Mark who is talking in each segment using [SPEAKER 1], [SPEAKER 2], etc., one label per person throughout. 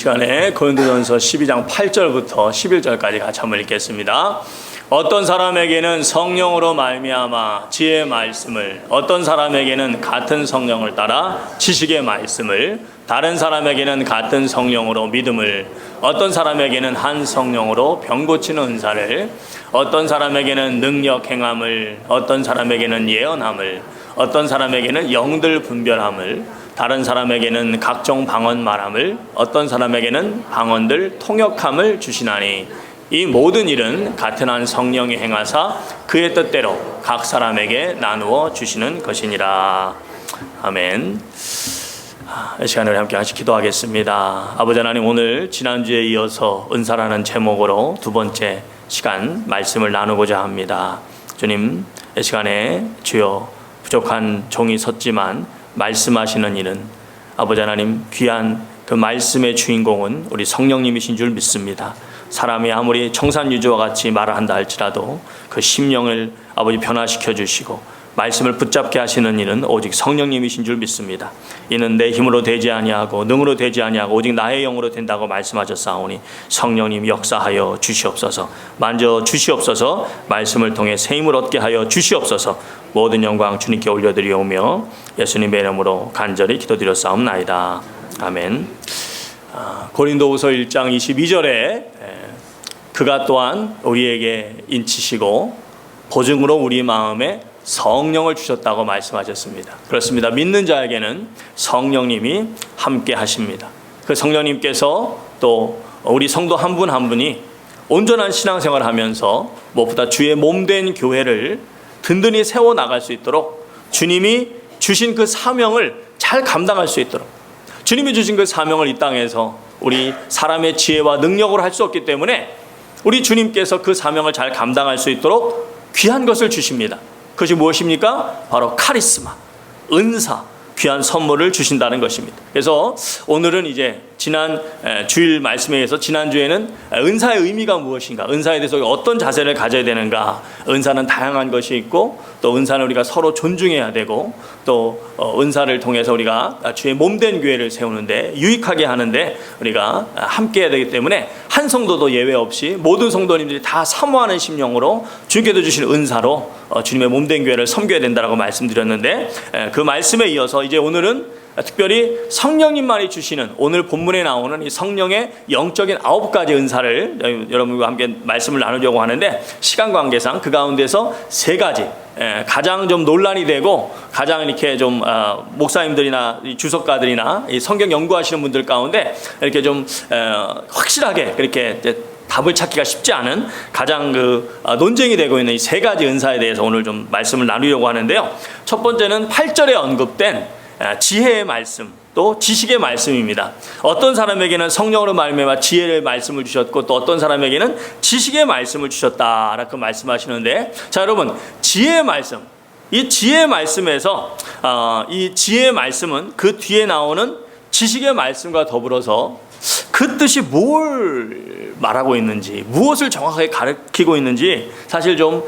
[SPEAKER 1] 시간에 고린도전서 12장 8절부터 11절까지 같이 한번 읽겠습니다. 어떤 사람에게는 성령으로 말미암아 지혜의 말씀을, 어떤 사람에게는 같은 성령을 따라 지식의 말씀을, 다른 사람에게는 같은 성령으로 믿음을, 어떤 사람에게는 한 성령으로 병 고치는 은사를, 어떤 사람에게는 능력 행함을, 어떤 사람에게는 예언함을, 어떤 사람에게는 영들 분별함을, 다른 사람에게는 각종 방언 말함을, 어떤 사람에게는 방언들 통역함을 주시나니 이 모든 일은 같은 한 성령이 행하사 그의 뜻대로 각 사람에게 나누어 주시는 것이니라. 아멘. 이 시간에 함께 같이 기도하겠습니다. 아버지 하나님, 오늘 지난주에 이어서 은사라는 제목으로 두 번째 시간 말씀을 나누고자 합니다. 주님, 이 시간에 주여 부족한 종이 섰지만 말씀하시는 이는 아버지 하나님, 귀한 그 말씀의 주인공은 우리 성령님이신 줄 믿습니다. 사람이 아무리 청산유주와 같이 말을 한다 할지라도 그 심령을 아버지 변화시켜 주시고 말씀을 붙잡게 하시는 이는 오직 성령님이신 줄 믿습니다. 이는 내 힘으로 되지 아니하고 능으로 되지 아니하고 오직 나의 영으로 된다고 말씀하셨사오니 성령님 역사하여 주시옵소서. 만져 주시옵소서. 말씀을 통해 새 힘을 얻게 하여 주시옵소서. 모든 영광 주님께 올려드리오며 예수님의 이름으로 간절히 기도드렸사옵나이다. 아멘. 고린도후서 1장 22절에 그가 또한 우리에게 인치시고 보증으로 우리 마음에 성령을 주셨다고 말씀하셨습니다. 그렇습니다. 믿는 자에게는 성령님이 함께 하십니다. 그 성령님께서 또 우리 성도 한 분 한 분이 온전한 신앙생활을 하면서 무엇보다 주의 몸된 교회를 든든히 세워나갈 수 있도록 주님이 주신 그 사명을 잘 감당할 수 있도록, 주님이 주신 그 사명을 이 땅에서 우리 사람의 지혜와 능력으로 할 수 없기 때문에 우리 주님께서 그 사명을 잘 감당할 수 있도록 귀한 것을 주십니다. 그것이 무엇입니까? 바로 카리스마, 은사, 귀한 선물을 주신다는 것입니다. 그래서 오늘은 이제 지난 주일 말씀에 의해서 지난주에는 은사의 의미가 무엇인가, 은사에 대해서 어떤 자세를 가져야 되는가, 은사는 다양한 것이 있고 또 은사는 우리가 서로 존중해야 되고 또 은사를 통해서 우리가 주의 몸된 교회를 세우는데 유익하게 하는데 우리가 함께 해야 되기 때문에 한 성도도 예외 없이 모든 성도님들이 다 사모하는 심령으로 주님께서 주신 은사로 주님의 몸된 교회를 섬겨야 된다고 말씀드렸는데, 그 말씀에 이어서 이제 오늘은 특별히 성령님만이 주시는, 오늘 본문에 나오는 이 성령의 영적인 9가지 은사를 여러분과 함께 말씀을 나누려고 하는데, 시간 관계상 그 가운데서 3가지 가장 좀 논란이 되고 가장 이렇게 좀 목사님들이나 주석가들이나 이 성경 연구하시는 분들 가운데 이렇게 좀 확실하게 그렇게 답을 찾기가 쉽지 않은 가장 논쟁이 되고 있는 이 3가지 은사에 대해서 오늘 좀 말씀을 나누려고 하는데요. 첫 번째는 8절에 언급된 지혜의 말씀, 또 지식의 말씀입니다. 어떤 사람에게는 성령으로 말미암아 지혜의 말씀을 주셨고 또 어떤 사람에게는 지식의 말씀을 주셨다라고 말씀하시는데, 자 여러분, 지혜의 말씀, 이 지혜의 말씀에서 이 지혜의 말씀은 그 뒤에 나오는 지식의 말씀과 더불어서 그 뜻이 뭘 말하고 있는지, 무엇을 정확하게 가르치고 있는지 사실 좀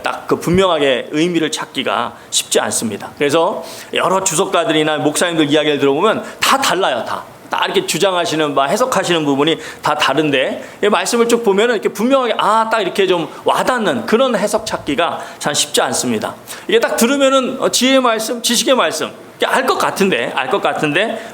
[SPEAKER 1] 딱 그 분명하게 의미를 찾기가 쉽지 않습니다. 그래서 여러 주석가들이나 목사님들 이야기를 들어보면 다 달라요. 다 이렇게 주장하시는 해석하시는 부분이 다 다른데, 이 말씀을 쭉 보면은 이렇게 분명하게 딱 이렇게 좀 와닿는 그런 해석 찾기가 참 쉽지 않습니다. 이게 딱 들으면은 지혜의 말씀, 지식의 말씀 알 것 같은데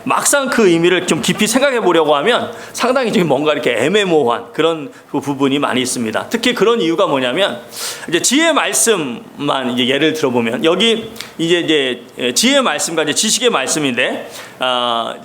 [SPEAKER 1] 막상 그 의미를 좀 깊이 생각해 보려고 하면 상당히 좀 뭔가 이렇게 애매모호한 그런 부분이 많이 있습니다. 특히 그런 이유가 뭐냐면, 이제 지혜의 말씀만 이제 예를 들어보면 여기 이제 지혜의 말씀과 이제 지식의 말씀인데,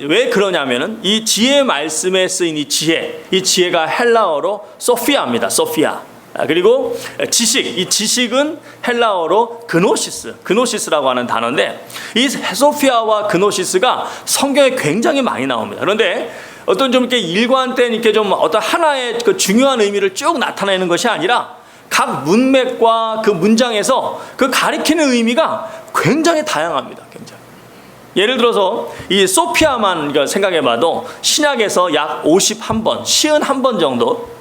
[SPEAKER 1] 왜 그러냐면은 이 지혜의 말씀에 쓰인 이 지혜가 헬라어로 소피아입니다. 소피아. 그리고 지식, 이 지식은 헬라어로 그노시스라고 하는 단어인데, 이 소피아와 그노시스가 성경에 굉장히 많이 나옵니다. 그런데 어떤 좀 이렇게 일관된 이렇게 좀 어떤 하나의 그 중요한 의미를 쭉 나타내는 것이 아니라 각 문맥과 그 문장에서 그 가리키는 의미가 굉장히 다양합니다. 굉장히. 예를 들어서 이 소피아만 생각해봐도 신약에서 약 51번 정도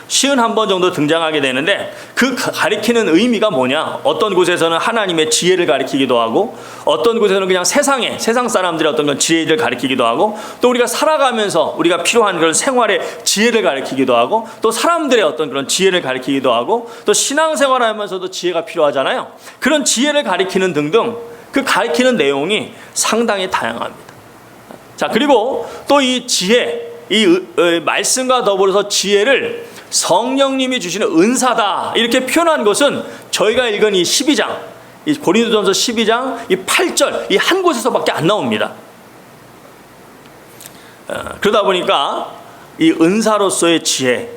[SPEAKER 1] 51번 정도 등장하게 되는데 그 가리키는 의미가 뭐냐? 어떤 곳에서는 하나님의 지혜를 가리키기도 하고 어떤 곳에서는 그냥 세상 사람들의 어떤 그런 지혜를 가리키기도 하고 또 우리가 살아가면서 우리가 필요한 그런 생활의 지혜를 가리키기도 하고 또 사람들의 어떤 그런 지혜를 가리키기도 하고 또 신앙생활하면서도 지혜가 필요하잖아요. 그런 지혜를 가리키는 등등 그 가리키는 내용이 상당히 다양합니다. 자, 그리고 또 이 지혜, 말씀과 더불어서 지혜를 성령님이 주시는 은사다 이렇게 표현한 것은 저희가 읽은 이 12장, 이 고린도전서 12장 이 8절 이 한 곳에서밖에 안 나옵니다. 그러다 보니까 이 은사로서의 지혜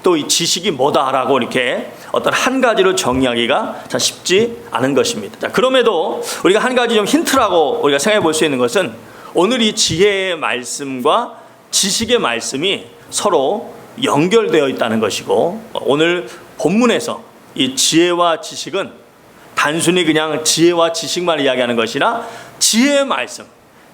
[SPEAKER 1] 또 이 지식이 뭐다라고 이렇게 어떤 한 가지로 정의하기가 참 쉽지 않은 것입니다. 자, 그럼에도 우리가 한 가지 좀 힌트라고 우리가 생각해 볼 수 있는 것은 오늘 이 지혜의 말씀과 지식의 말씀이 서로 연결되어 있다는 것이고 오늘 본문에서 이 지혜와 지식은 단순히 그냥 지혜와 지식만 이야기하는 것이나 지혜의 말씀,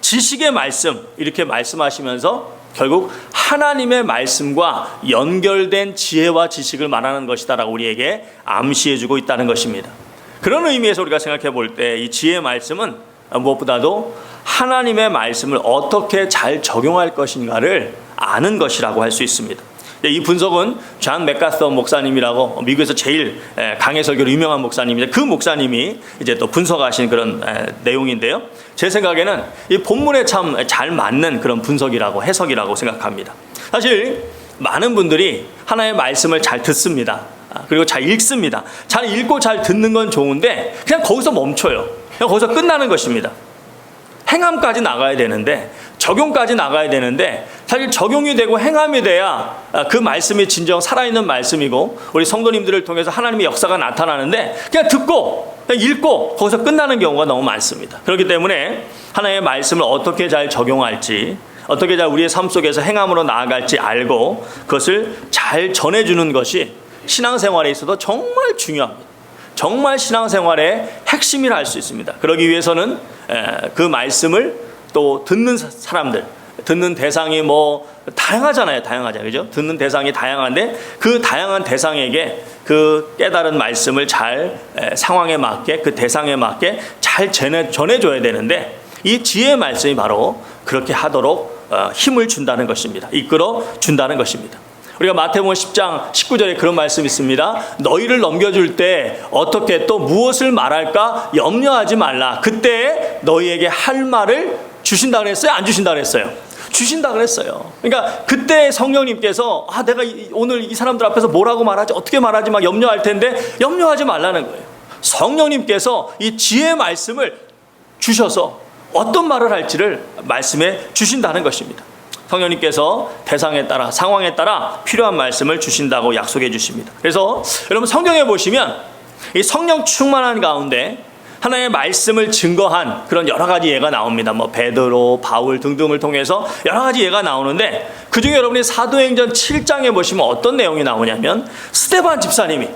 [SPEAKER 1] 지식의 말씀 이렇게 말씀하시면서 결국 하나님의 말씀과 연결된 지혜와 지식을 말하는 것이다라고 우리에게 암시해주고 있다는 것입니다. 그런 의미에서 우리가 생각해 볼 때 이 지혜의 말씀은 무엇보다도 하나님의 말씀을 어떻게 잘 적용할 것인가를 아는 것이라고 할 수 있습니다. 이 분석은 존 맥가서 목사님이라고 미국에서 제일 강해 설교로 유명한 목사님인데 그 목사님이 이제 또 분석하신 그런 내용인데요. 제 생각에는 이 본문에 참 잘 맞는 그런 분석이라고 해석이라고 생각합니다. 사실 많은 분들이 하나님의 말씀을 잘 듣습니다. 그리고 잘 읽습니다. 잘 읽고 잘 듣는 건 좋은데 그냥 거기서 멈춰요. 그냥 거기서 끝나는 것입니다. 행함까지 나가야 되는데 적용까지 나가야 되는데 사실 적용이 되고 행함이 돼야 그 말씀이 진정 살아있는 말씀이고 우리 성도님들을 통해서 하나님의 역사가 나타나는데 그냥 듣고 그냥 읽고 거기서 끝나는 경우가 너무 많습니다. 그렇기 때문에 하나님의 말씀을 어떻게 잘 적용할지 어떻게 잘 우리의 삶 속에서 행함으로 나아갈지 알고 그것을 잘 전해주는 것이 신앙생활에 있어서 정말 중요합니다. 정말 신앙생활의 핵심이라 할 수 있습니다. 그러기 위해서는 그 말씀을 또 듣는 사람들, 듣는 대상이 뭐 다양하잖아요. 그죠? 듣는 대상이 다양한데 그 다양한 대상에게 그 깨달은 말씀을 잘 상황에 맞게 그 대상에 맞게 잘 전해줘야 되는데 이 지혜의 말씀이 바로 그렇게 하도록 힘을 준다는 것입니다. 이끌어 준다는 것입니다. 우리가 마태복음 10장 19절에 그런 말씀이 있습니다. 너희를 넘겨줄 때 어떻게 또 무엇을 말할까 염려하지 말라. 그때 너희에게 할 말을 주신다 그랬어요? 안 주신다 그랬어요? 주신다 그랬어요. 그러니까 그때 성령님께서 내가 오늘 이 사람들 앞에서 뭐라고 말하지 어떻게 말하지 막 염려할 텐데 염려하지 말라는 거예요. 성령님께서 이 지혜의 말씀을 주셔서 어떤 말을 할지를 말씀해 주신다는 것입니다. 성령님께서 대상에 따라 상황에 따라 필요한 말씀을 주신다고 약속해 주십니다. 그래서 여러분 성경에 보시면 이 성령 충만한 가운데 하나님의 말씀을 증거한 그런 여러 가지 예가 나옵니다. 뭐 베드로, 바울 등등을 통해서 여러 가지 예가 나오는데 그중에 여러분이 사도행전 7장에 보시면 어떤 내용이 나오냐면 스데반 집사님이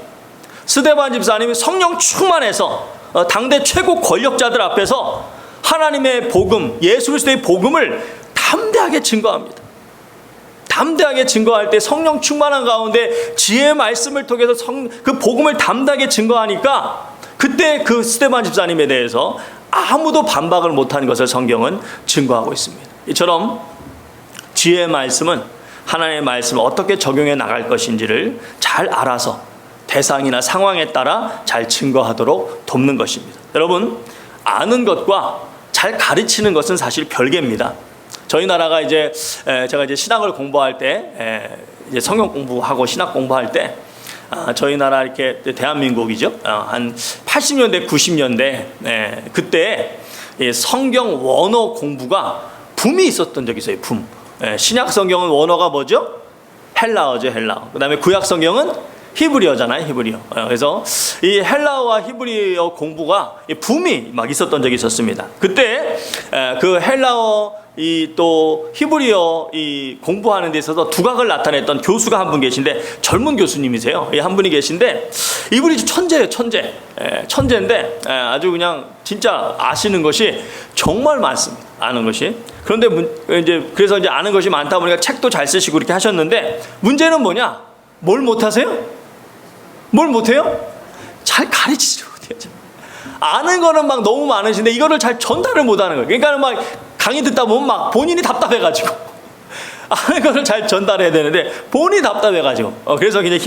[SPEAKER 1] 성령 충만해서 당대 최고 권력자들 앞에서 하나님의 복음, 예수 그리스도의 복음을 담대하게 증거합니다. 담대하게 증거할 때 성령 충만한 가운데 지혜의 말씀을 통해서 그 복음을 담대하게 증거하니까 그때 그 스데반 집사님에 대해서 아무도 반박을 못한 것을 성경은 증거하고 있습니다. 이처럼 지혜의 말씀은 하나님의 말씀을 어떻게 적용해 나갈 것인지를 잘 알아서 대상이나 상황에 따라 잘 증거하도록 돕는 것입니다. 여러분, 아는 것과 잘 가르치는 것은 사실 별개입니다. 저희 나라가 이제 제가 이제 신학을 공부할 때 이제 성경 공부하고 신학 공부할 때 저희 나라 이렇게 대한민국이죠. 한 80년대 90년대 그때 성경 원어 공부가 붐이 있었던 적이 있어요. 붐. 신약 성경은 원어가 뭐죠? 헬라어죠. 헬라어. 그다음에 구약 성경은 히브리어잖아요. 히브리어. 그래서 이 헬라어와 히브리어 공부가 붐이 막 있었던 적이 있었습니다. 그때 그 헬라어 또 히브리어 공부하는 데 있어서 두각을 나타냈던 교수가 한 분 계신데 젊은 교수님이세요. 한 분이 계신데 이분이 천재예요. 천재인데 아주 그냥 진짜 아시는 것이 정말 많습니다. 아는 것이. 그런데 그래서 이제 아는 것이 많다 보니까 책도 잘 쓰시고 이렇게 하셨는데 문제는 뭐냐? 뭘 못하세요? 뭘 못해요? 잘 가르치지 못해요. 아는 거는 막 너무 많으신데 이거를 잘 전달을 못하는 거예요. 그러니까 막 강의 듣다 보면 막 본인이 답답해가지고 아는 거를 잘 전달해야 되는데 본인이 답답해가지고 그래서 굉장히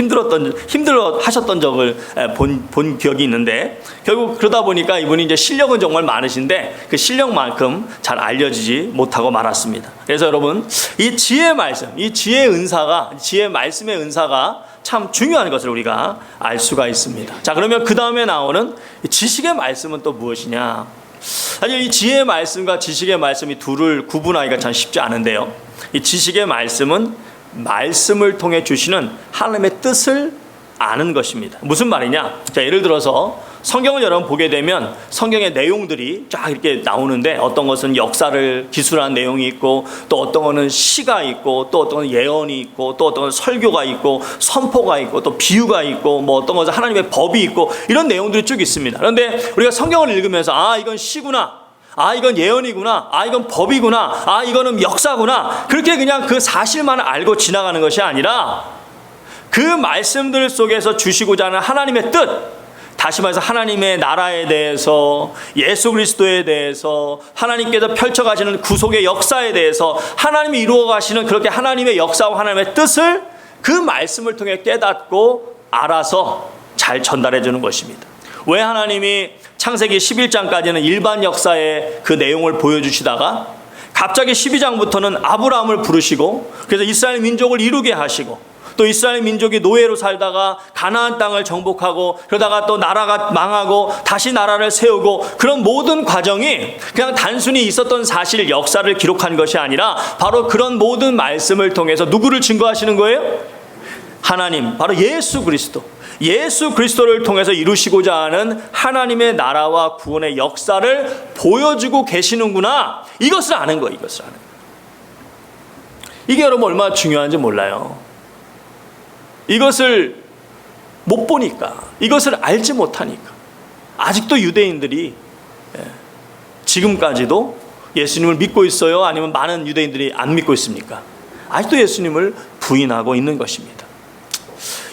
[SPEAKER 1] 힘들어 하셨던 적을 본 기억이 있는데, 결국 그러다 보니까 이분이 이제 실력은 정말 많으신데 그 실력만큼 잘 알려지지 못하고 말았습니다. 그래서 여러분, 이 지혜의 말씀, 이 지혜의 은사가, 지혜의 말씀의 은사가 참 중요한 것을 우리가 알 수가 있습니다. 자, 그러면 그 다음에 나오는 지식의 말씀은 또 무엇이냐? 사실 이 지혜의 말씀과 지식의 말씀이 둘을 구분하기가 참 쉽지 않은데요, 이 지식의 말씀은 말씀을 통해 주시는 하나님의 뜻을 아는 것입니다. 무슨 말이냐? 자, 예를 들어서 성경을 여러분 보게 되면 성경의 내용들이 쫙 이렇게 나오는데, 어떤 것은 역사를 기술한 내용이 있고, 또 어떤 것은 시가 있고, 또 어떤 것은 예언이 있고, 또 어떤 것은 설교가 있고, 선포가 있고, 또 비유가 있고, 뭐 어떤 것은 하나님의 법이 있고, 이런 내용들이 쭉 있습니다. 그런데 우리가 성경을 읽으면서 아, 이건 시구나, 아, 이건 예언이구나, 아, 이건 법이구나, 아, 이거는 역사구나, 그렇게 그냥 그 사실만 알고 지나가는 것이 아니라 그 말씀들 속에서 주시고자 하는 하나님의 뜻, 다시 말해서 하나님의 나라에 대해서, 예수 그리스도에 대해서, 하나님께서 펼쳐가시는 구속의 역사에 대해서, 하나님이 이루어 가시는 그렇게 하나님의 역사와 하나님의 뜻을 그 말씀을 통해 깨닫고 알아서 잘 전달해 주는 것입니다. 왜 하나님이 창세기 11장까지는 일반 역사의 그 내용을 보여주시다가 갑자기 12장부터는 아브라함을 부르시고, 그래서 이스라엘 민족을 이루게 하시고, 또 이스라엘 민족이 노예로 살다가 가나안 땅을 정복하고, 그러다가 또 나라가 망하고 다시 나라를 세우고, 그런 모든 과정이 그냥 단순히 있었던 사실, 역사를 기록한 것이 아니라 바로 그런 모든 말씀을 통해서 누구를 증거하시는 거예요? 하나님, 바로 예수 그리스도, 예수 그리스도를 통해서 이루시고자 하는 하나님의 나라와 구원의 역사를 보여주고 계시는구나, 이것을 아는 거예요. 이것을 아는 거예요. 이게 여러분 얼마나 중요한지 몰라요. 이것을 못 보니까, 이것을 알지 못하니까 아직도 유대인들이 지금까지도 예수님을 믿고 있어요? 아니면 많은 유대인들이 안 믿고 있습니까? 아직도 예수님을 부인하고 있는 것입니다.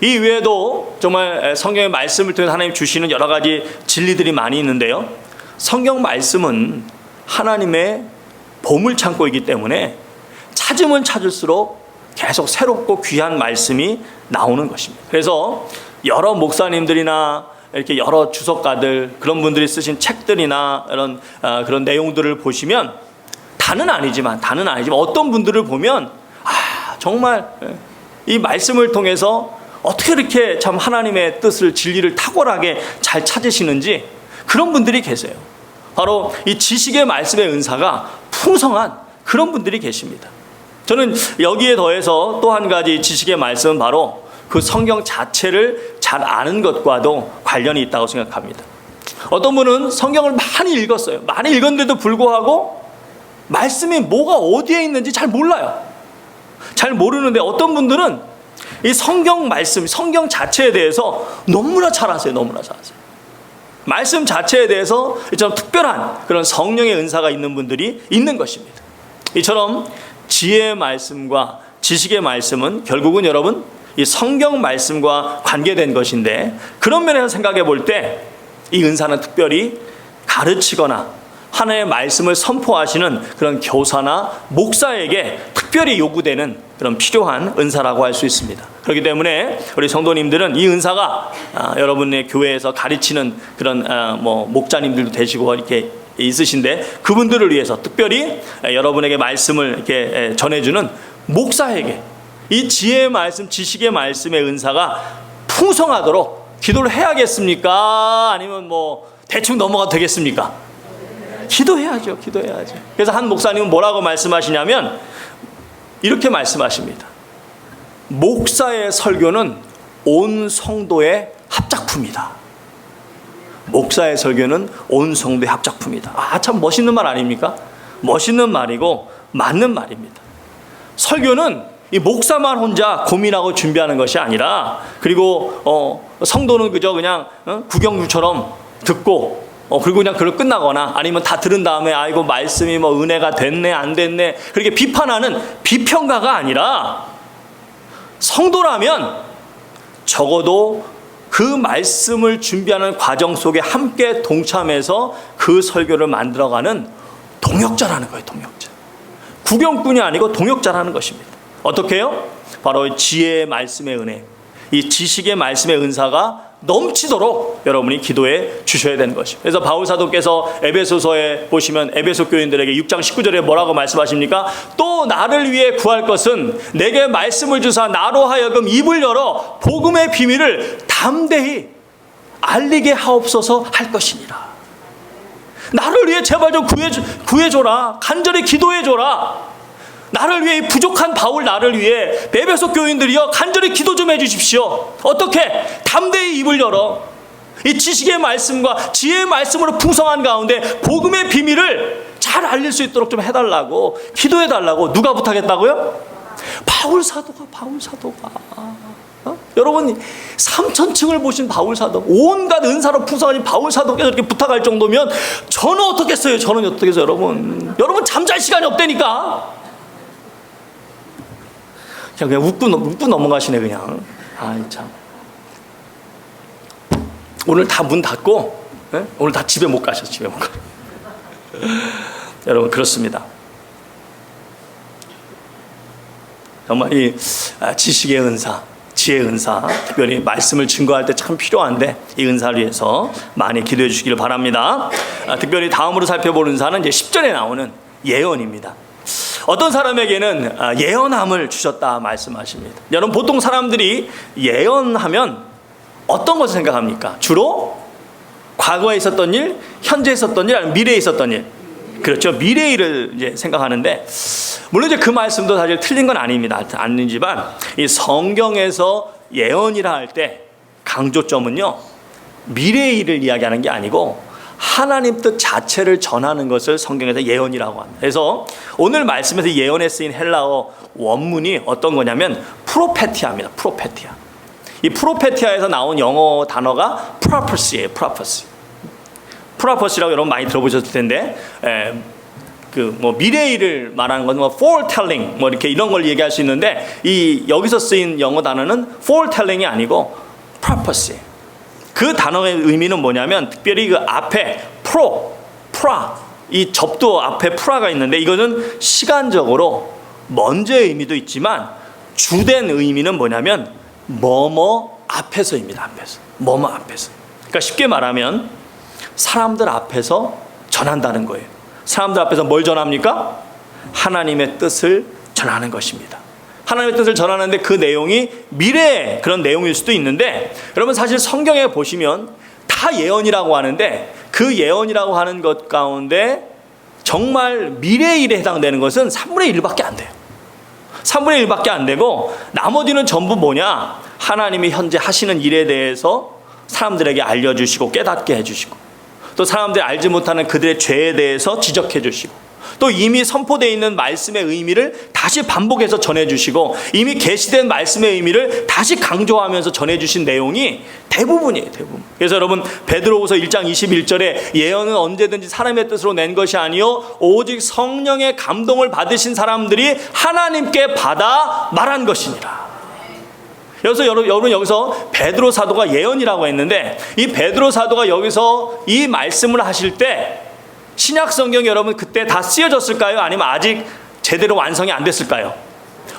[SPEAKER 1] 이 외에도 정말 성경의 말씀을 통해 하나님 주시는 여러 가지 진리들이 많이 있는데요, 성경 말씀은 하나님의 보물창고이기 때문에 찾으면 찾을수록 계속 새롭고 귀한 말씀이 나오는 것입니다. 그래서 여러 목사님들이나 이렇게 여러 주석가들, 그런 분들이 쓰신 책들이나 이런 그런 내용들을 보시면 다는 아니지만 어떤 분들을 보면 정말 이 말씀을 통해서 어떻게 이렇게 참 하나님의 뜻을, 진리를 탁월하게 잘 찾으시는지, 그런 분들이 계세요. 바로 이 지식의 말씀의 은사가 풍성한 그런 분들이 계십니다. 저는 여기에 더해서 또 한 가지 지식의 말씀은 바로 그 성경 자체를 잘 아는 것과도 관련이 있다고 생각합니다. 어떤 분은 성경을 많이 읽었어요. 많이 읽었는데도 불구하고 말씀이 뭐가 어디에 있는지 잘 몰라요. 잘 모르는데, 어떤 분들은 이 성경 말씀, 성경 자체에 대해서 너무나 잘 아세요. 너무나 잘 아세요. 말씀 자체에 대해서 좀 특별한 그런 성령의 은사가 있는 분들이 있는 것입니다. 이처럼 지혜의 말씀과 지식의 말씀은 결국은 여러분 이 성경 말씀과 관계된 것인데, 그런 면에서 생각해 볼 때 이 은사는 특별히 가르치거나 하나님의 말씀을 선포하시는 그런 교사나 목사에게 특별히 요구되는 그런 필요한 은사라고 할 수 있습니다. 그렇기 때문에 우리 성도님들은 이 은사가 여러분의 교회에서 가르치는 그런 목자님들도 되시고 이렇게 있으신데, 그분들을 위해서 특별히 여러분에게 말씀을 이렇게 전해주는 목사에게 이 지혜의 말씀, 지식의 말씀의 은사가 풍성하도록 기도를 해야겠습니까? 아니면 대충 넘어가도 되겠습니까? 기도해야죠. 기도해야죠. 그래서 한 목사님은 뭐라고 말씀하시냐면 이렇게 말씀하십니다. 목사의 설교는 온 성도의 합작품이다. 목사의 설교는 온 성도의 합작품이다. 참 멋있는 말 아닙니까? 멋있는 말이고 맞는 말입니다. 설교는 이 목사만 혼자 고민하고 준비하는 것이 아니라, 그리고 성도는 그저 그냥 구경주처럼 듣고 그리고 그냥 그걸 끝나거나, 아니면 다 들은 다음에 아이고 말씀이 은혜가 됐네 안 됐네 그렇게 비판하는 비평가가 아니라, 성도라면 적어도 그 말씀을 준비하는 과정 속에 함께 동참해서 그 설교를 만들어가는 동역자라는 거예요. 동역자. 구경꾼이 아니고 동역자라는 것입니다. 어떻게 해요? 바로 지혜의 말씀의 은혜, 이 지식의 말씀의 은사가 넘치도록 여러분이 기도해 주셔야 되는 것입니다. 그래서 바울 사도께서 에베소서에 보시면 에베소 교인들에게 6장 19절에 뭐라고 말씀하십니까? 또 나를 위해 구할 것은 내게 말씀을 주사 나로 하여금 입을 열어 복음의 비밀을 담대히 알리게 하옵소서 할 것이니라. 나를 위해 제발 좀 구해줘라. 간절히 기도해줘라. 나를 위해, 부족한 바울 나를 위해 에베소 교인들이여 간절히 기도 좀 해주십시오. 어떻게? 담대히 입을 열어 이 지식의 말씀과 지혜의 말씀으로 풍성한 가운데 복음의 비밀을 잘 알릴 수 있도록 좀 해달라고, 기도해달라고. 누가 부탁했다고요? 바울 사도가. 여러분 3,000층을 보신 바울 사도, 온갖 은사로 풍성하신 바울 사도께서 이렇게 부탁할 정도면 저는 어떻겠어요? 여러분 잠잘 시간이 없다니까. 그냥 웃고 넘어가시네 그냥. 아이 참. 오늘 다 문 닫고, 네? 오늘 다 집에 못 가셔. 여러분 그렇습니다. 정말 이 지식의 은사, 지혜의 은사, 특별히 말씀을 증거할 때 참 필요한데 이 은사를 위해서 많이 기도해 주시기를 바랍니다. 특별히 다음으로 살펴볼 은사는 이제 10절에 나오는 예언입니다. 어떤 사람에게는 예언함을 주셨다 말씀하십니다. 여러분 보통 사람들이 예언하면 어떤 것을 생각합니까? 주로 과거에 있었던 일, 현재 있었던 일, 아니면 미래에 있었던 일. 그렇죠. 미래의 일을 이제 생각하는데, 물론 이제 그 말씀도 사실 틀린 건 아니지만 이 성경에서 예언이라 할 때 강조점은요, 미래의 일을 이야기하는 게 아니고 하나님 뜻 자체를 전하는 것을 성경에서 예언이라고 합니다. 그래서 오늘 말씀에서 예언에 쓰인 헬라어 원문이 어떤 거냐면 프로페티아입니다. 이 프로페티아에서 나온 영어 단어가 prophecy예요. prophecy라고 여러분 많이 들어보셨을 텐데, 미래의 일을 말하는 건 foretelling 이렇게 이런 걸 얘기할 수 있는데, 이 여기서 쓰인 영어 단어는 foretelling이 아니고 prophecy. 그 단어의 의미는 뭐냐면 특별히 그 앞에 프라, 이 접두 앞에 프라가 있는데 이거는 시간적으로 먼저의 의미도 있지만 주된 의미는 뭐냐면 뭐뭐 앞에서입니다. 뭐뭐 앞에서. 그러니까 쉽게 말하면 사람들 앞에서 전한다는 거예요. 사람들 앞에서 뭘 전합니까? 하나님의 뜻을 전하는 것입니다. 하나님의 뜻을 전하는데 그 내용이 미래의 그런 내용일 수도 있는데, 여러분 사실 성경에 보시면 다 예언이라고 하는데 그 예언이라고 하는 것 가운데 정말 미래의 일에 해당되는 것은 3분의 1밖에 안 돼요. 3분의 1밖에 안 되고 나머지는 전부 뭐냐? 하나님이 현재 하시는 일에 대해서 사람들에게 알려주시고 깨닫게 해주시고, 또 사람들이 알지 못하는 그들의 죄에 대해서 지적해 주시고, 또 이미 선포되어 있는 말씀의 의미를 다시 반복해서 전해주시고, 이미 계시된 말씀의 의미를 다시 강조하면서 전해주신 내용이 대부분이에요. 그래서 여러분 베드로후서 1장 21절에 예언은 언제든지 사람의 뜻으로 낸 것이 아니요 오직 성령의 감동을 받으신 사람들이 하나님께 받아 말한 것이니라. 그래서 여러분 여기서 베드로 사도가 예언이라고 했는데, 이 베드로 사도가 여기서 이 말씀을 하실 때 신약 성경 여러분 그때 다 쓰여졌을까요? 아니면 아직 제대로 완성이 안 됐을까요?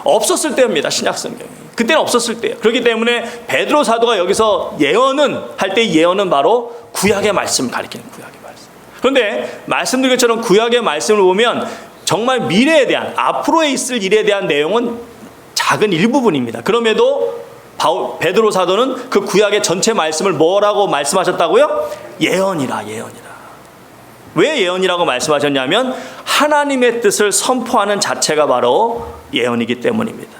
[SPEAKER 1] 없었을 때입니다. 신약 성경이 그때는 없었을 때예요. 그렇기 때문에 베드로 사도가 여기서 예언은 할 때 예언은 바로 구약의 말씀을 가리키는 구약의 말씀. 그런데 말씀드린 것처럼 구약의 말씀을 보면 정말 미래에 대한, 앞으로에 있을 일에 대한 내용은 작은 일부분입니다. 그럼에도 베드로 사도는 그 구약의 전체 말씀을 뭐라고 말씀하셨다고요? 예언이라. 왜 예언이라고 말씀하셨냐면 하나님의 뜻을 선포하는 자체가 바로 예언이기 때문입니다.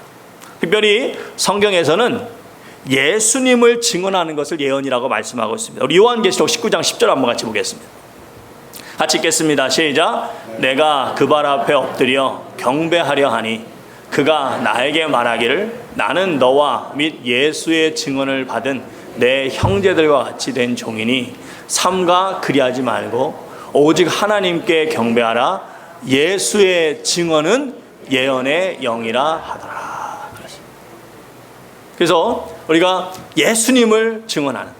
[SPEAKER 1] 특별히 성경에서는 예수님을 증언하는 것을 예언이라고 말씀하고 있습니다. 우리 요한계시록 19장 10절 한번 같이 보겠습니다. 같이 읽겠습니다. 시작. 내가 그 발 앞에 엎드려 경배하려 하니 그가 나에게 말하기를 나는 너와 및 예수의 증언을 받은 내 형제들과 같이 된 종이니 삼가 그리하지 말고 오직 하나님께 경배하라. 예수의 증언은 예언의 영이라 하더라. 그래서 우리가 예수님을 증언하는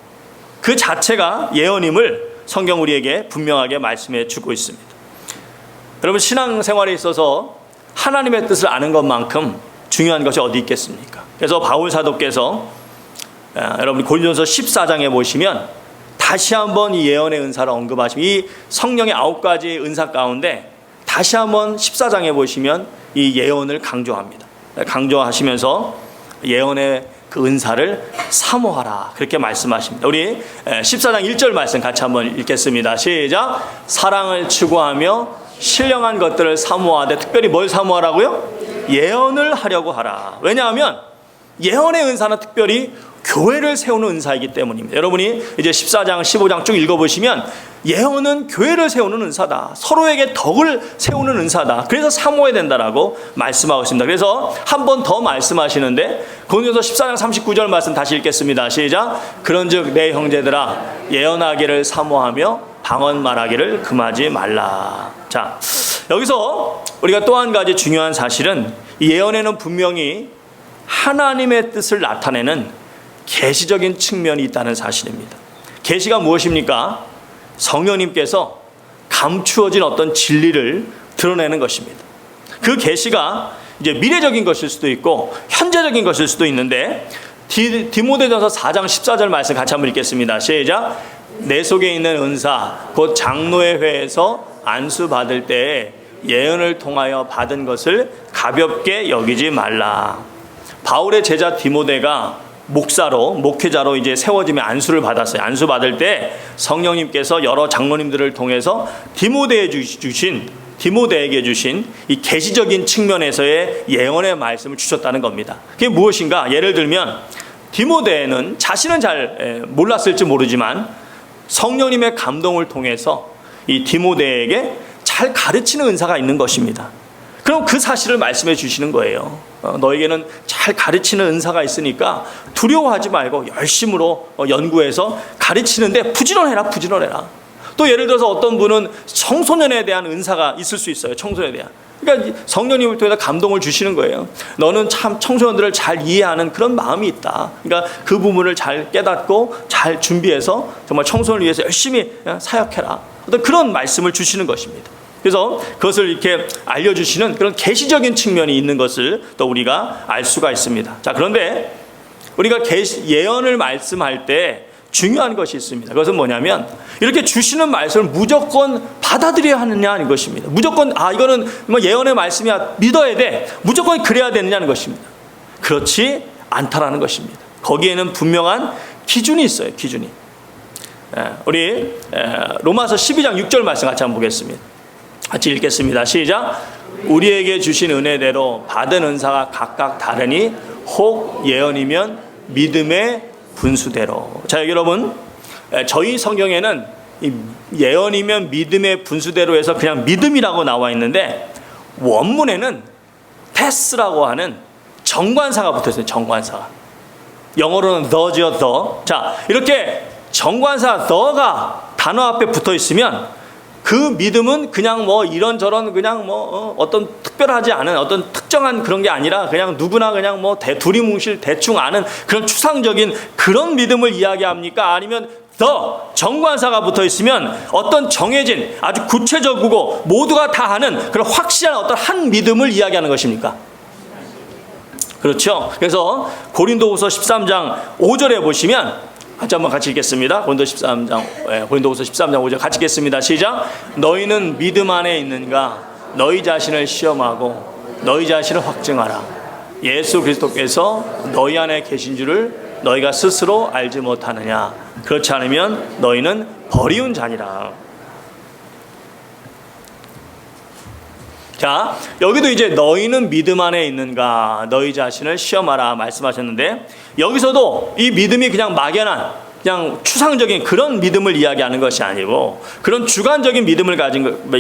[SPEAKER 1] 그 자체가 예언임을 성경 우리에게 분명하게 말씀해 주고 있습니다. 여러분, 신앙생활에 있어서 하나님의 뜻을 아는 것만큼 중요한 것이 어디 있겠습니까? 그래서 바울 사도께서 여러분 고린도서 14장에 보시면 다시 한번 이 예언의 은사를 언급하시면 이 성령의 9가지 은사 가운데 다시 한번 14장에 보시면 이 예언을 강조합니다. 강조하시면서 예언의 그 은사를 사모하라 그렇게 말씀하십니다. 우리 14장 1절 말씀 같이 한번 읽겠습니다. 시작. 사랑을 추구하며 신령한 것들을 사모하되, 특별히 뭘 사모하라고요? 예언을 하려고 하라. 왜냐하면 예언의 은사는 특별히 교회를 세우는 은사이기 때문입니다. 여러분이 이제 14장 15장 쭉 읽어보시면 예언은 교회를 세우는 은사다, 서로에게 덕을 세우는 은사다, 그래서 사모해야 된다라고 말씀하고 있습니다. 그래서 한 번 더 말씀하시는데 고린도서 14장 39절 말씀 다시 읽겠습니다. 시작. 그런즉 내 형제들아 예언하기를 사모하며 방언 말하기를 금하지 말라. 자, 여기서 우리가 또 한 가지 중요한 사실은 이 예언에는 분명히 하나님의 뜻을 나타내는 계시적인 측면이 있다는 사실입니다. 계시가 무엇입니까? 성령님께서 감추어진 어떤 진리를 드러내는 것입니다. 그 계시가 이제 미래적인 것일 수도 있고 현재적인 것일 수도 있는데, 디모데전서 4장 14절 말씀 같이 한번 읽겠습니다. 시작. 내 속에 있는 은사 곧 장로의 회에서 안수 받을 때에 예언을 통하여 받은 것을 가볍게 여기지 말라. 바울의 제자 디모데가 목회자로 이제 세워지며 안수를 받았어요. 안수 받을 때 성령님께서 여러 장로님들을 통해서 디모데에게 주신 이 계시적인 측면에서의 예언의 말씀을 주셨다는 겁니다. 그게 무엇인가? 예를 들면 디모데는 자신은 잘 몰랐을지 모르지만 성령님의 감동을 통해서 이 디모데에게 잘 가르치는 은사가 있는 것입니다. 그럼 그 사실을 말씀해 주시는 거예요. 너에게는 잘 가르치는 은사가 있으니까 두려워하지 말고 열심으로 연구해서 가르치는데 부지런해라. 또 예를 들어서 어떤 분은 청소년에 대한 은사가 있을 수 있어요. 청소년에 대한. 그러니까 성령님을 통해서 감동을 주시는 거예요. 너는 참 청소년들을 잘 이해하는 그런 마음이 있다. 그러니까 그 부분을 잘 깨닫고 잘 준비해서 정말 청소년을 위해서 열심히 사역해라. 어떤 그런 말씀을 주시는 것입니다. 그래서 그것을 이렇게 알려주시는 그런 계시적인 측면이 있는 것을 또 우리가 알 수가 있습니다. 자, 그런데 우리가 예언을 말씀할 때 중요한 것이 있습니다. 그것은 뭐냐면 이렇게 주시는 말씀을 무조건 받아들여야 하느냐는 것입니다. 무조건 이거는 뭐 예언의 말씀이야 믿어야 돼, 무조건 그래야 되느냐는 것입니다. 그렇지 않다라는 것입니다. 거기에는 분명한 기준이 있어요. 기준이. 우리 로마서 12장 6절 말씀 같이 한번 보겠습니다. 같이 읽겠습니다. 시작. 우리에게 주신 은혜대로 받은 은사가 각각 다르니 혹 예언이면 믿음의 분수대로. 자, 여러분, 저희 성경에는 예언이면 믿음의 분수대로 해서 그냥 믿음이라고 나와 있는데 원문에는 패스라고 하는 정관사가 붙어 있어요. 정관사가. 영어로는 the죠, the. 자, 이렇게 정관사 the가 단어 앞에 붙어 있으면 그 믿음은 그냥 뭐 이런저런 그냥 뭐 어떤 특별하지 않은 어떤 특정한 그런 게 아니라 그냥 누구나 그냥 뭐 두리뭉실 대충 아는 그런 추상적인 그런 믿음을 이야기합니까? 아니면 더 정관사가 붙어 있으면 어떤 정해진 아주 구체적이고 모두가 다 아는 그런 확실한 어떤 한 믿음을 이야기하는 것입니까? 그렇죠. 그래서 고린도후서 13장 5절에 보시면 한번 같이 읽겠습니다. 고린도후서 13장 5절 같이 읽겠습니다. 시작. 너희는 믿음 안에 있는가? 너희 자신을 시험하고 너희 자신을 확증하라. 예수 그리스도께서 너희 안에 계신 줄을 너희가 스스로 알지 못하느냐? 그렇지 않으면 너희는 버리운 자니라. 자, 여기도 이제 너희는 믿음 안에 있는가? 너희 자신을 시험하라 말씀하셨는데, 여기서도 이 믿음이 그냥 막연한 그냥 추상적인 그런 믿음을 이야기하는 것이 아니고, 그런 주관적인 믿음을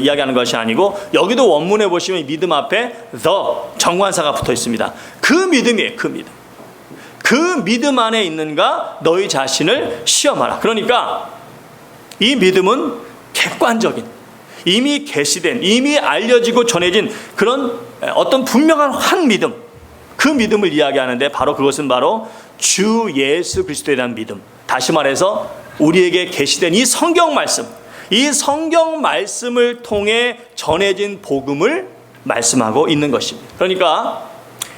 [SPEAKER 1] 이야기하는 것이 아니고, 여기도 원문에 보시면 믿음 앞에 the 정관사가 붙어 있습니다. 그 믿음이에요. 그 믿음. 그 믿음 안에 있는가? 너희 자신을 시험하라. 그러니까 이 믿음은 객관적인, 이미 계시된, 이미 알려지고 전해진 그런 어떤 분명한 한 믿음, 그 믿음을 이야기하는데 바로 그것은 바로 주 예수 그리스도에 대한 믿음, 다시 말해서 우리에게 계시된 이 성경 말씀, 이 성경 말씀을 통해 전해진 복음을 말씀하고 있는 것입니다. 그러니까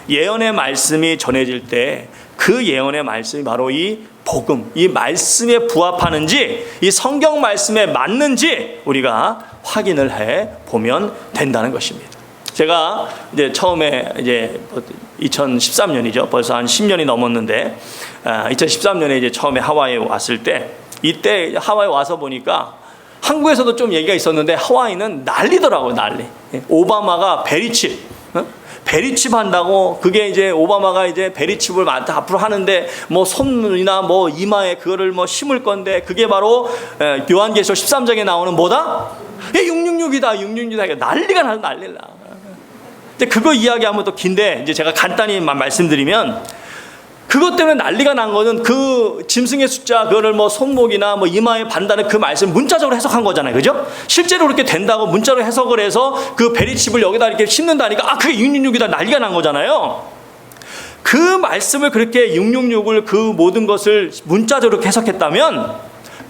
[SPEAKER 1] 예언의 말씀이 전해질 때 그 예언의 말씀이 바로 이 복음, 이 말씀에 부합하는지, 이 성경 말씀에 맞는지 우리가 확인을 해 보면 된다는 것입니다. 제가 이제 처음에 이제 2013년이죠. 벌써 한 10년이 넘었는데, 2013년에 이제 처음에 하와이에 왔을 때, 이때 하와이 와서 보니까 한국에서도 좀 얘기가 있었는데 하와이는 난리더라고요, 난리. 오바마가 베리칩, 베리칩 한다고, 그게 이제 오바마가 이제 베리칩을 앞으로 하는데 뭐 손이나 뭐 이마에 그거를 뭐 심을 건데, 그게 바로 요한계시록 13장에 나오는 뭐다? 666이다, 666이다. 난리가 나서 난리라. 근데 그거 이야기하면 또 긴데, 이제 제가 간단히 말씀드리면, 그것 때문에 난리가 난 거는 그 짐승의 숫자, 그거를 뭐 손목이나 뭐 이마에 반다는 그 말씀 문자적으로 해석한 거잖아요. 그죠? 실제로 그렇게 된다고 문자로 해석을 해서 그 베리칩을 여기다 이렇게 심는다니까, 그게 666이다, 난리가 난 거잖아요. 그 말씀을 그렇게 666을 그 모든 것을 문자적으로 해석했다면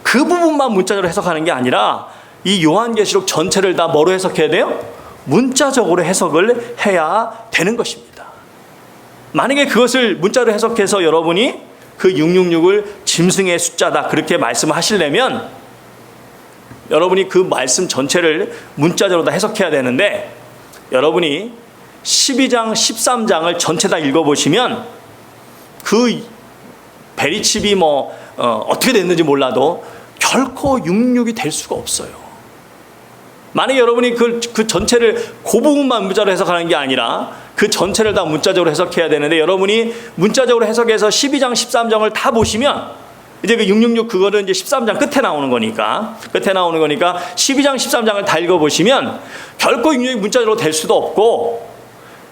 [SPEAKER 1] 그 부분만 문자적으로 해석하는 게 아니라 이 요한계시록 전체를 다 뭐로 해석해야 돼요? 문자적으로 해석을 해야 되는 것입니다. 만약에 그것을 문자로 해석해서 여러분이 그 666을 짐승의 숫자다 그렇게 말씀하시려면 여러분이 그 말씀 전체를 문자적으로 다 해석해야 되는데, 여러분이 12장 13장을 전체 다 읽어보시면 그 베리칩이 뭐 어떻게 됐는지 몰라도 결코 666이 될 수가 없어요. 만약에 여러분이 그 전체를 그 부분만 문자로 해석하는 게 아니라 그 전체를 다 문자적으로 해석해야 되는데, 여러분이 문자적으로 해석해서 12장 13장을 다 보시면 이제 그 666 그거는 이제 13장 끝에 나오는 거니까 12장 13장을 다 읽어보시면 결코 666이 문자적으로 될 수도 없고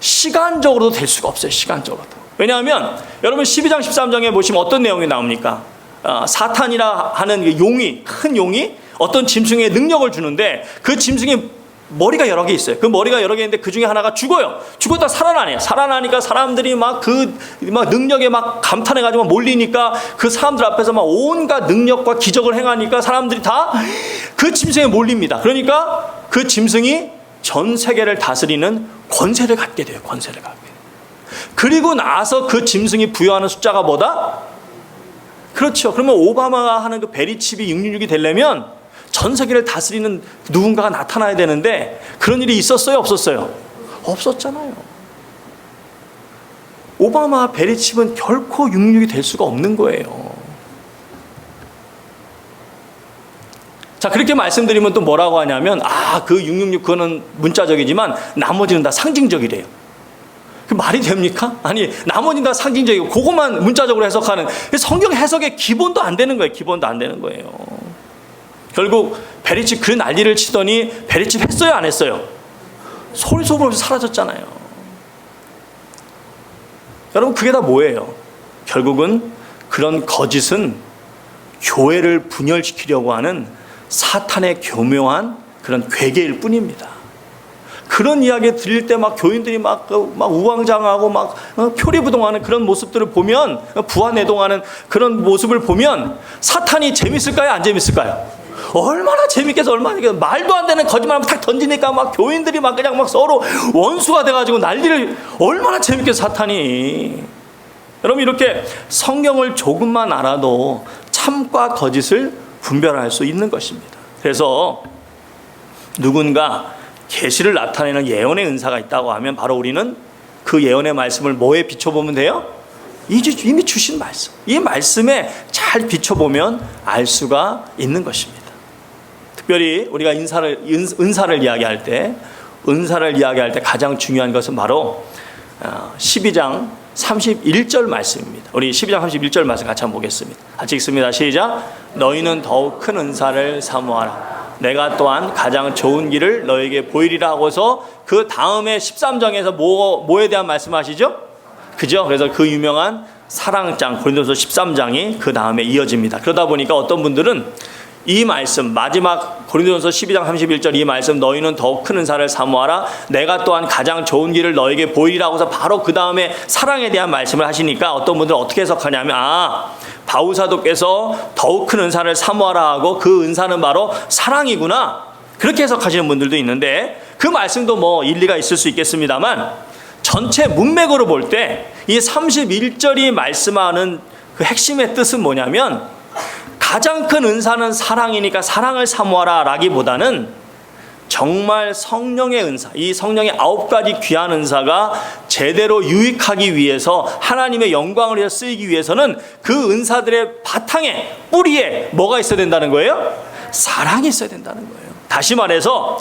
[SPEAKER 1] 시간적으로도 될 수가 없어요. 시간적으로도. 왜냐하면 여러분 12장 13장에 보시면 어떤 내용이 나옵니까? 사탄이라 하는 용이, 큰 용이 어떤 짐승의 능력을 주는데, 그 짐승이 머리가 여러 개 있어요. 그 머리가 여러 개 있는데 그 중에 하나가 죽어요. 죽었다 살아나네요. 살아나니까 사람들이 막 능력에 막 감탄해가지고 몰리니까 그 사람들 앞에서 막 온갖 능력과 기적을 행하니까 사람들이 다 그 짐승에 몰립니다. 그러니까 그 짐승이 전 세계를 다스리는 권세를 갖게 돼요. 권세를 갖게 돼요. 그리고 나서 그 짐승이 부여하는 숫자가 뭐다? 그렇죠. 그러면 오바마가 하는 그 베리칩이 666이 되려면 전 세계를 다스리는 누군가가 나타나야 되는데, 그런 일이 있었어요? 없었어요? 없었잖아요. 오바마 베리칩은 결코 666이 될 수가 없는 거예요. 자, 그렇게 말씀드리면 또 뭐라고 하냐면, 그 666 그거는 문자적이지만 나머지는 다 상징적이래요. 그 말이 됩니까? 아니, 나머지는 다 상징적이고 그것만 문자적으로 해석하는, 성경 해석의 기본도 안 되는 거예요. 기본도 안 되는 거예요. 결국 베리칩 그 난리를 치더니 베리칩 했어요, 안 했어요? 소리 소문 없이 사라졌잖아요. 여러분, 그게 다 뭐예요? 결국은 그런 거짓은 교회를 분열시키려고 하는 사탄의 교묘한 그런 괴계일 뿐입니다. 그런 이야기 들릴 때 막 교인들이 막 우왕좌왕하고 막 표리부동하는 그런 모습들을 보면, 부하내동하는 그런 모습을 보면 사탄이 재밌을까요? 안 재밌을까요? 얼마나 재밌겠어, 얼마나 재밌겠어. 말도 안 되는 거짓말을 탁 던지니까 막 교인들이 막 그냥 막 서로 원수가 돼가지고 난리를, 얼마나 재밌겠어, 사탄이. 여러분, 이렇게 성경을 조금만 알아도 참과 거짓을 분별할 수 있는 것입니다. 그래서 누군가 계시를 나타내는 예언의 은사가 있다고 하면 바로 우리는 그 예언의 말씀을 뭐에 비춰보면 돼요? 이미 주신 말씀, 이 말씀에 잘 비춰보면 알 수가 있는 것입니다. 특별히 우리가 은사를 이야기할 때 가장 중요한 것은 바로 12장 31절 말씀입니다. 우리 12장 31절 말씀 같이 한번 보겠습니다. 같이 읽습니다. 시작. 너희는 더욱 큰 은사를 사모하라. 내가 또한 가장 좋은 길을 너에게 보이리라 하고서 그 다음에 13장에서 뭐에 대한 말씀하시죠? 그죠? 그래서 그 유명한 사랑장 고린도서 13장이 그 다음에 이어집니다. 그러다 보니까 어떤 분들은 이 말씀 마지막 고린도전서 12장 31절 이 말씀 너희는 더욱 큰 은사를 사모하라 내가 또한 가장 좋은 길을 너에게 보이리라고 해서 바로 그 다음에 사랑에 대한 말씀을 하시니까 어떤 분들은 어떻게 해석하냐면 바울 사도께서 더욱 큰 은사를 사모하라 하고 그 은사는 바로 사랑이구나 그렇게 해석하시는 분들도 있는데 그 말씀도 뭐 일리가 있을 수 있겠습니다만 전체 문맥으로 볼 때 이 31절이 말씀하는 그 핵심의 뜻은 뭐냐면 가장 큰 은사는 사랑이니까 사랑을 사모하라 라기보다는 정말 성령의 은사, 이 성령의 9가지 귀한 은사가 제대로 유익하기 위해서 하나님의 영광을 위해서 쓰이기 위해서는 그 은사들의 바탕에 뿌리에 뭐가 있어야 된다는 거예요? 사랑이 있어야 된다는 거예요. 다시 말해서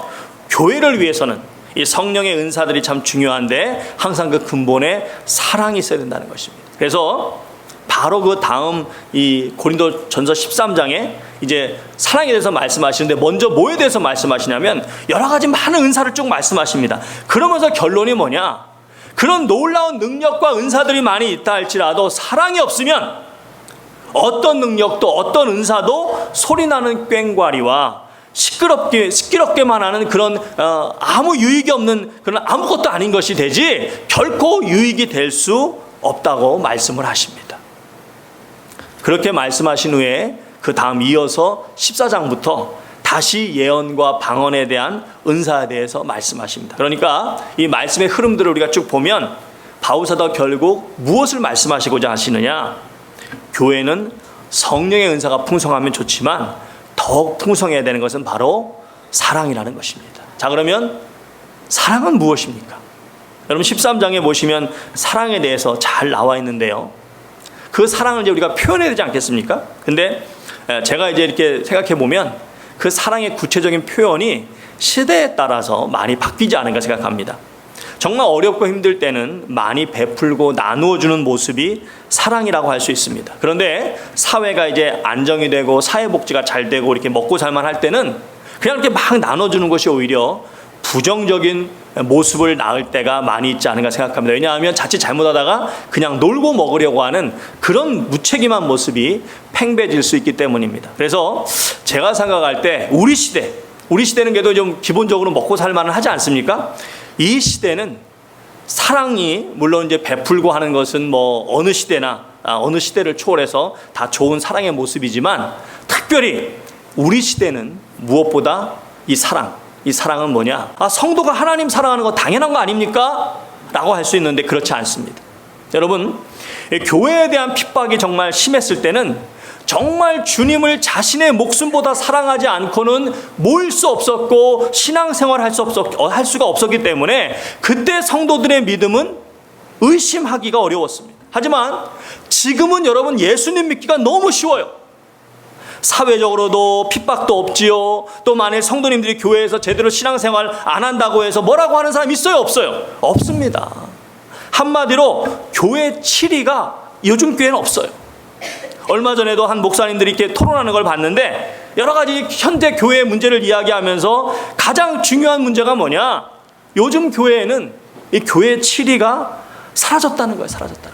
[SPEAKER 1] 교회를 위해서는 이 성령의 은사들이 참 중요한데 항상 그 근본에 사랑이 있어야 된다는 것입니다. 그래서 바로 그 다음 이 고린도전서 13장에 이제 사랑에 대해서 말씀하시는데 먼저 뭐에 대해서 말씀하시냐면 여러 가지 많은 은사를 쭉 말씀하십니다. 그러면서 결론이 뭐냐? 그런 놀라운 능력과 은사들이 많이 있다 할지라도 사랑이 없으면 어떤 능력도 어떤 은사도 소리나는 꽹과리와 시끄럽게만 하는 그런 아무 유익이 없는 그런 아무것도 아닌 것이 되지 결코 유익이 될 수 없다고 말씀을 하십니다. 그렇게 말씀하신 후에 그 다음 이어서 14장부터 다시 예언과 방언에 대한 은사에 대해서 말씀하십니다. 그러니까 이 말씀의 흐름들을 우리가 쭉 보면 바울 사도가 결국 무엇을 말씀하시고자 하시느냐? 교회는 성령의 은사가 풍성하면 좋지만 더욱 풍성해야 되는 것은 바로 사랑이라는 것입니다. 자, 그러면 사랑은 무엇입니까? 여러분 13장에 보시면 사랑에 대해서 잘 나와 있는데요. 그 사랑을 이제 우리가 표현해야 되지 않겠습니까? 근데 제가 이제 이렇게 생각해 보면 그 사랑의 구체적인 표현이 시대에 따라서 많이 바뀌지 않은가 생각합니다. 정말 어렵고 힘들 때는 많이 베풀고 나누어 주는 모습이 사랑이라고 할 수 있습니다. 그런데 사회가 이제 안정이 되고 사회복지가 잘 되고 이렇게 먹고 살만 할 때는 그냥 이렇게 막 나눠주는 것이 오히려 부정적인 모습을 낳을 때가 많이 있지 않은가 생각합니다. 왜냐하면 자칫 잘못하다가 그냥 놀고 먹으려고 하는 그런 무책임한 모습이 팽배해질 수 있기 때문입니다. 그래서 제가 생각할 때 우리 시대는 그래도 좀 기본적으로 먹고 살만은 하지 않습니까? 이 시대는 사랑이 물론 이제 베풀고 하는 것은 뭐 어느 시대나 어느 시대를 초월해서 다 좋은 사랑의 모습이지만 특별히 우리 시대는 무엇보다 이 사랑은 뭐냐? 성도가 하나님 사랑하는 거 당연한 거 아닙니까? 라고 할 수 있는데 그렇지 않습니다. 여러분, 교회에 대한 핍박이 정말 심했을 때는 정말 주님을 자신의 목숨보다 사랑하지 않고는 모일 수 없었고 신앙생활 할 수가 없었기 때문에 그때 성도들의 믿음은 의심하기가 어려웠습니다. 하지만 지금은 여러분 예수님 믿기가 너무 쉬워요. 사회적으로도 핍박도 없지요. 또 만일 성도님들이 교회에서 제대로 신앙생활 안 한다고 해서 뭐라고 하는 사람 있어요? 없어요? 없습니다. 한마디로 교회 치리가 요즘 교회는 없어요. 얼마 전에도 한 목사님들이 이렇게 토론하는 걸 봤는데 여러 가지 현대 교회의 문제를 이야기하면서 가장 중요한 문제가 뭐냐? 요즘 교회에는 이 교회 치리가 사라졌다는 거예요. 사라졌다.